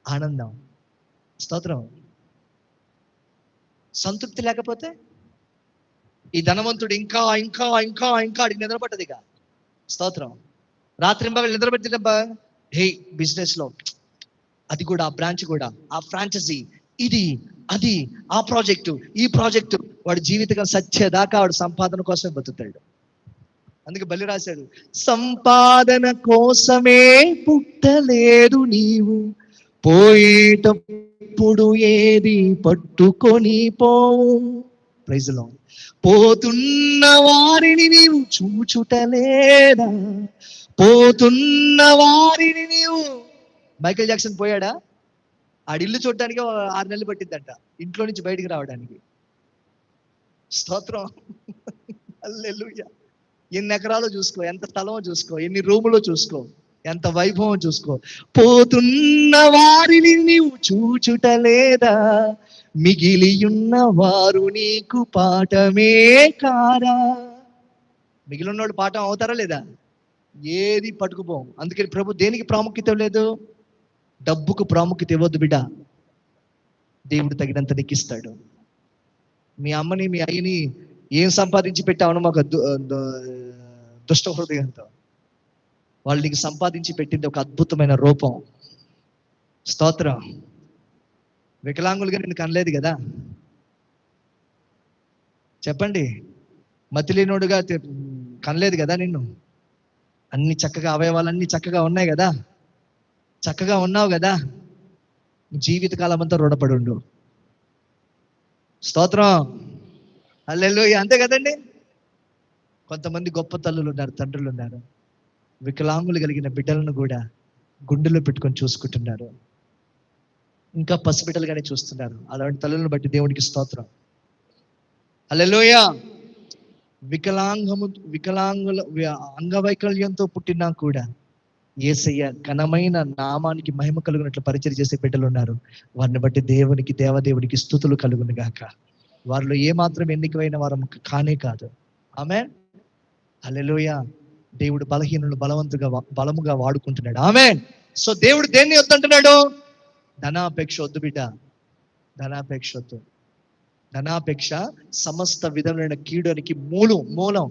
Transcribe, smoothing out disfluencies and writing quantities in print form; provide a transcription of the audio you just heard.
ఆనందం. స్తోత్రం. సంతృప్తి లేకపోతే ఈ ధనవంతుడు ఇంకా ఇంకా ఇంకా ఇంకా అడిగి నిద్రపట్టదు ఇక. స్తోత్రం. రాత్రింబగళ్ళు నిద్రపెట్టినబ్బా, హే బిజినెస్ లో అది కూడా, ఆ బ్రాంచ్ కూడా, ఆ ఫ్రాంచైజీ, ఇది అది, ఆ ప్రాజెక్టు ఈ ప్రాజెక్టు, వాడు జీవితం సత్యదాకా వాడు సంపాదన కోసమే బతుకుతాడు. అందుకే బలి రాశాడు, సంపాదన కోసమే పుట్టలేదు నీవు, పోయేటప్పుడు ఏది పట్టుకొని పోవు. ప్రైజ్ లో పోతున్న వారిని నీవు చూచుటలేదా, పోతున్న వారిని నీవు. Michael Jackson పోయాడా? ఆడిల్లు చూడటానికి 6 నెలలు పట్టిందంట ఇంట్లో నుంచి బయటికి రావడానికి. స్తోత్రం. హల్లెలూయా. ఎన్ని ఎకరాలు చూసుకో, ఎంత స్థలమో చూసుకో, ఎన్ని రూములో చూసుకో, ఎంత వైభవం చూసుకో, పోతున్న వారిని నీవు చూచుటలేదా, మిగిలియున్న వారు నీకు పాఠమే కారా. మిగిలినోడు పాఠం అవుతారా లేదా? ఏది పట్టుకుపోం. అందుకని ప్రభు దేనికి ప్రాముఖ్యత లేదు? డబ్బుకు ప్రాముఖ్యత ఇవ్వద్దు బిడ్డ. దేవుడు తగినంత నీకు ఇస్తాడు. మీ అమ్మని మీ అయ్యని ఏం సంపాదించి పెట్టావను మాకు దుష్ట హృదయంతో. వాళ్ళు నీకు సంపాదించి పెట్టింది ఒక అద్భుతమైన రూపం. స్తోత్రం. వికలాంగులుగా నిన్ను కనలేదు కదా. చెప్పండి. మతిలేనోడుగా కనలేదు కదా నిన్ను. అన్ని చక్కగా, అవయవాలన్నీ చక్కగా ఉన్నాయి కదా, చక్కగా ఉన్నావు కదా. జీవితకాలం అంతా రుణపడి ఉండు. స్తోత్రం. హల్లెలూయా. అంతే కదండి. కొంతమంది గొప్ప తల్లులు ఉన్నారు, తండ్రులు ఉన్నారు, వికలాంగులు కలిగిన బిడ్డలను కూడా గుండెలో పెట్టుకొని చూసుకుంటున్నారు. ఇంకా పసిబిడ్డలుగానే చూస్తున్నారు. అలాంటి తల్లులను బట్టి దేవునికి స్తోత్రం. హల్లెలూయా. వికలాంగుల అంగవైకల్యంతో పుట్టినా కూడా యేసయ్య ఘనమైన నామానికి మహిమ కలుగునట్లు పరిచయం చేసే బిడ్డలు ఉన్నారు. వారిని బట్టి దేవునికి, దేవదేవునికి స్తుతులు కలుగును గాక. వారిలో ఏమాత్రం ఎన్నికైన వారు కానే కాదు. ఆమేన్. హల్లెలూయా. దేవుడు బలహీనులను బలముగా వాడుకుంటున్నాడు. ఆమేన్. సో దేవుడు దేన్ని వద్దంటున్నాడు? ధనాపేక్ష వద్దు బిడ్డ. ధనాపేక్ష వద్దు. ధనాపేక్ష సమస్త విధమైన కీడునికి మూలం.